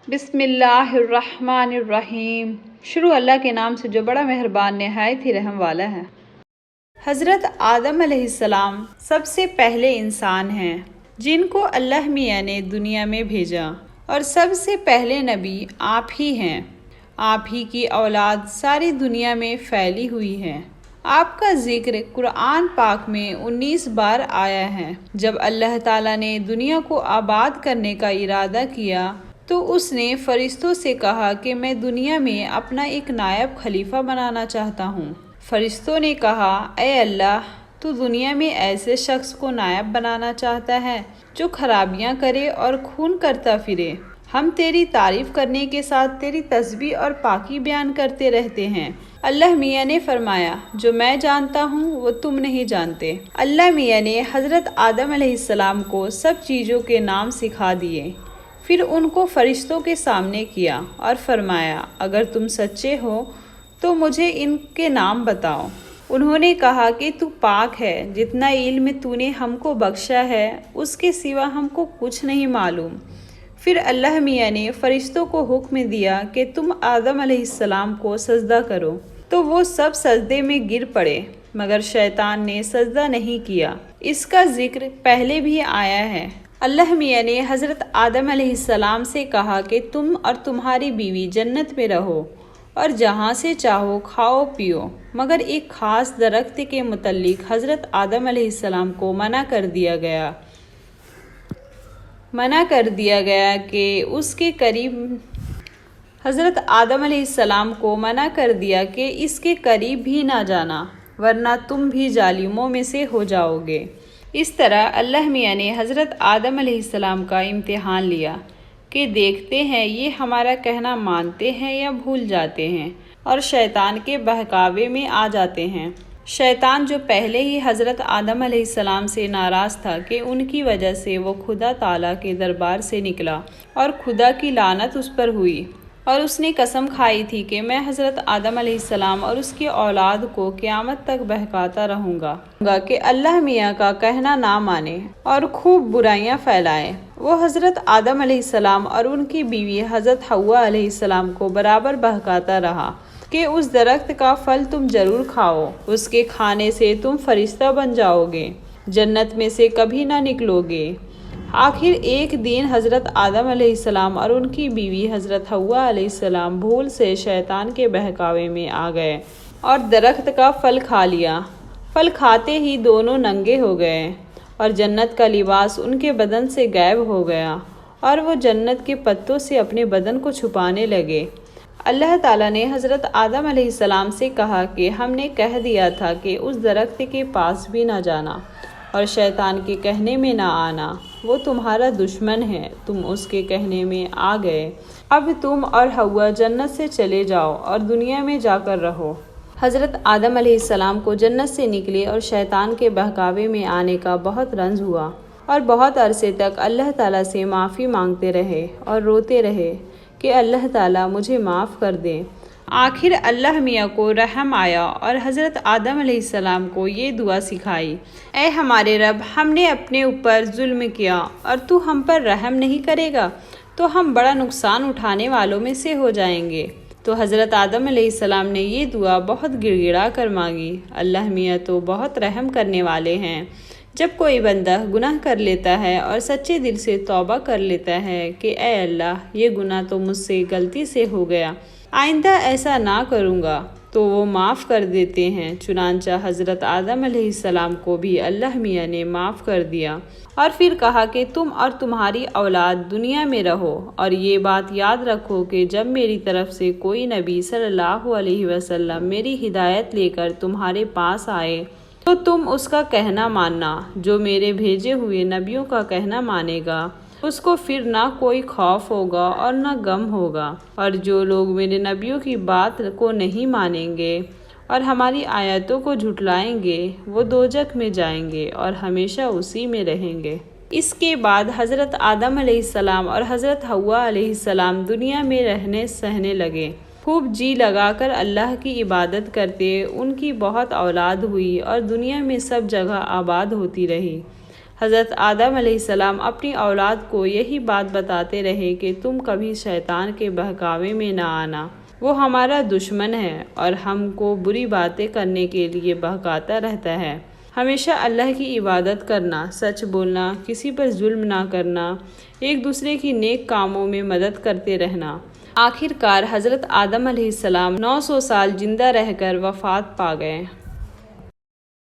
بسم اللہ الرحمن الرحیم۔ شروع اللہ کے نام سے جو بڑا مہربان نہایت ہی رحم والا ہے۔ حضرت آدم علیہ السلام سب سے پہلے انسان ہیں جن کو اللہ میاں نے دنیا میں بھیجا، اور سب سے پہلے نبی آپ ہی ہیں۔ آپ ہی کی اولاد ساری دنیا میں پھیلی ہوئی ہے۔ آپ کا ذکر قرآن پاک میں 19 بار آیا ہے۔ جب اللہ تعالیٰ نے دنیا کو آباد کرنے کا ارادہ کیا تو اس نے فرشتوں سے کہا کہ میں دنیا میں اپنا ایک نائب خلیفہ بنانا چاہتا ہوں۔ فرشتوں نے کہا، اے اللہ، تو دنیا میں ایسے شخص کو نائب بنانا چاہتا ہے جو خرابیاں کرے اور خون کرتا پھرے؟ ہم تیری تعریف کرنے کے ساتھ تیری تسبیح اور پاکی بیان کرتے رہتے ہیں۔ اللہ میاں نے فرمایا، جو میں جانتا ہوں وہ تم نہیں جانتے۔ اللہ میاں نے حضرت آدم علیہ السلام کو سب چیزوں کے نام سکھا دیے، پھر ان کو فرشتوں کے سامنے کیا اور فرمایا، اگر تم سچے ہو تو مجھے ان کے نام بتاؤ۔ انہوں نے کہا کہ تو پاک ہے، جتنا علم تو نے ہم کو بخشا ہے اس کے سوا ہم کو کچھ نہیں معلوم۔ پھر اللہ میاں نے فرشتوں کو حکم دیا کہ تم آدم علیہ السلام کو سجدہ کرو، تو وہ سب سجدے میں گر پڑے، مگر شیطان نے سجدہ نہیں کیا۔ اس کا ذکر پہلے بھی آیا ہے۔ اللہ میاں نے حضرت آدم علیہ السلام سے کہا کہ تم اور تمہاری بیوی جنت میں رہو اور جہاں سے چاہو کھاؤ پیو، مگر ایک خاص درخت کے متعلق حضرت آدم علیہ السلام کو منع کر دیا گیا کہ اس کے قریب حضرت آدم علیہ السلام کو منع کر دیا کہ اس کے قریب بھی نہ جانا، ورنہ تم بھی ظالموں میں سے ہو جاؤ گے۔ اس طرح اللہ میاں نے حضرت آدم علیہ السلام کا امتحان لیا کہ دیکھتے ہیں یہ ہمارا کہنا مانتے ہیں یا بھول جاتے ہیں اور شیطان کے بہکاوے میں آ جاتے ہیں۔ شیطان جو پہلے ہی حضرت آدم علیہ السلام سے ناراض تھا کہ ان کی وجہ سے وہ خدا تعالیٰ کے دربار سے نکلا اور خدا کی لعنت اس پر ہوئی، اور اس نے قسم کھائی تھی کہ میں حضرت آدم علیہ السلام اور اس کی اولاد کو قیامت تک بہکاتا رہوں گا کہ اللہ میاں کا کہنا نہ مانے اور خوب برائیاں پھیلائے۔ وہ حضرت آدم علیہ السلام اور ان کی بیوی حضرت حوا علیہ السلام کو برابر بہکاتا رہا کہ اس درخت کا پھل تم ضرور کھاؤ، اس کے کھانے سے تم فرشتہ بن جاؤ گے، جنت میں سے کبھی نہ نکلو گے۔ آخر ایک دن حضرت آدم علیہ السلام اور ان کی بیوی حضرت حوا علیہ السلام بھول سے شیطان کے بہکاوے میں آ گئے اور درخت کا پھل کھا لیا۔ پھل کھاتے ہی دونوں ننگے ہو گئے اور جنت کا لباس ان کے بدن سے غائب ہو گیا، اور وہ جنت کے پتوں سے اپنے بدن کو چھپانے لگے۔ اللہ تعالیٰ نے حضرت آدم علیہ السلام سے کہا کہ ہم نے کہہ دیا تھا کہ اس درخت کے پاس بھی نہ جانا اور شیطان کے کہنے میں نہ آنا، وہ تمہارا دشمن ہے، تم اس کے کہنے میں آ گئے۔ اب تم اور حوا جنت سے چلے جاؤ اور دنیا میں جا کر رہو۔ حضرت آدم علیہ السلام کو جنت سے نکلے اور شیطان کے بہکاوے میں آنے کا بہت رنج ہوا، اور بہت عرصے تک اللہ تعالیٰ سے معافی مانگتے رہے اور روتے رہے کہ اللہ تعالیٰ مجھے معاف کر دے۔ آخر اللہ میاں کو رحم آیا اور حضرت آدم علیہ السلام کو یہ دعا سکھائی، اے ہمارے رب، ہم نے اپنے اوپر ظلم کیا اور تو ہم پر رحم نہیں کرے گا تو ہم بڑا نقصان اٹھانے والوں میں سے ہو جائیں گے۔ تو حضرت آدم علیہ السلام نے یہ دعا بہت گڑ گڑا کر مانگی۔ اللہ میاں تو بہت رحم کرنے والے ہیں۔ جب کوئی بندہ گناہ کر لیتا ہے اور سچے دل سے توبہ کر لیتا ہے کہ اے اللہ، یہ گناہ تو مجھ سے غلطی سے ہو گیا، آئندہ ایسا نہ کروں گا، تو وہ معاف کر دیتے ہیں۔ چنانچہ حضرت آدم علیہ السلام کو بھی اللہ میاں نے معاف کر دیا، اور پھر کہا کہ تم اور تمہاری اولاد دنیا میں رہو، اور یہ بات یاد رکھو کہ جب میری طرف سے کوئی نبی صلی اللہ علیہ وسلم میری ہدایت لے کر تمہارے پاس آئے تو تم اس کا کہنا ماننا، جو میرے بھیجے ہوئے نبیوں کا کہنا مانے گا اس کو پھر نہ کوئی خوف ہوگا اور نہ غم ہوگا، اور جو لوگ میرے نبیوں کی بات کو نہیں مانیں گے اور ہماری آیتوں کو جھٹلائیں گے وہ دوزخ میں جائیں گے اور ہمیشہ اسی میں رہیں گے۔ اس کے بعد حضرت آدم علیہ السلام اور حضرت حوا علیہ السلام دنیا میں رہنے سہنے لگے، خوب جی لگا کر اللہ کی عبادت کرتے۔ ان کی بہت اولاد ہوئی اور دنیا میں سب جگہ آباد ہوتی رہی۔ حضرت آدم علیہ السلام اپنی اولاد کو یہی بات بتاتے رہے کہ تم کبھی شیطان کے بہکاوے میں نہ آنا، وہ ہمارا دشمن ہے اور ہم کو بری باتیں کرنے کے لیے بہکاتا رہتا ہے۔ ہمیشہ اللہ کی عبادت کرنا، سچ بولنا، کسی پر ظلم نہ کرنا، ایک دوسرے کی نیک کاموں میں مدد کرتے رہنا۔ آخر کار حضرت آدم علیہ السلام 900 سال زندہ رہ کر وفات پا گئے۔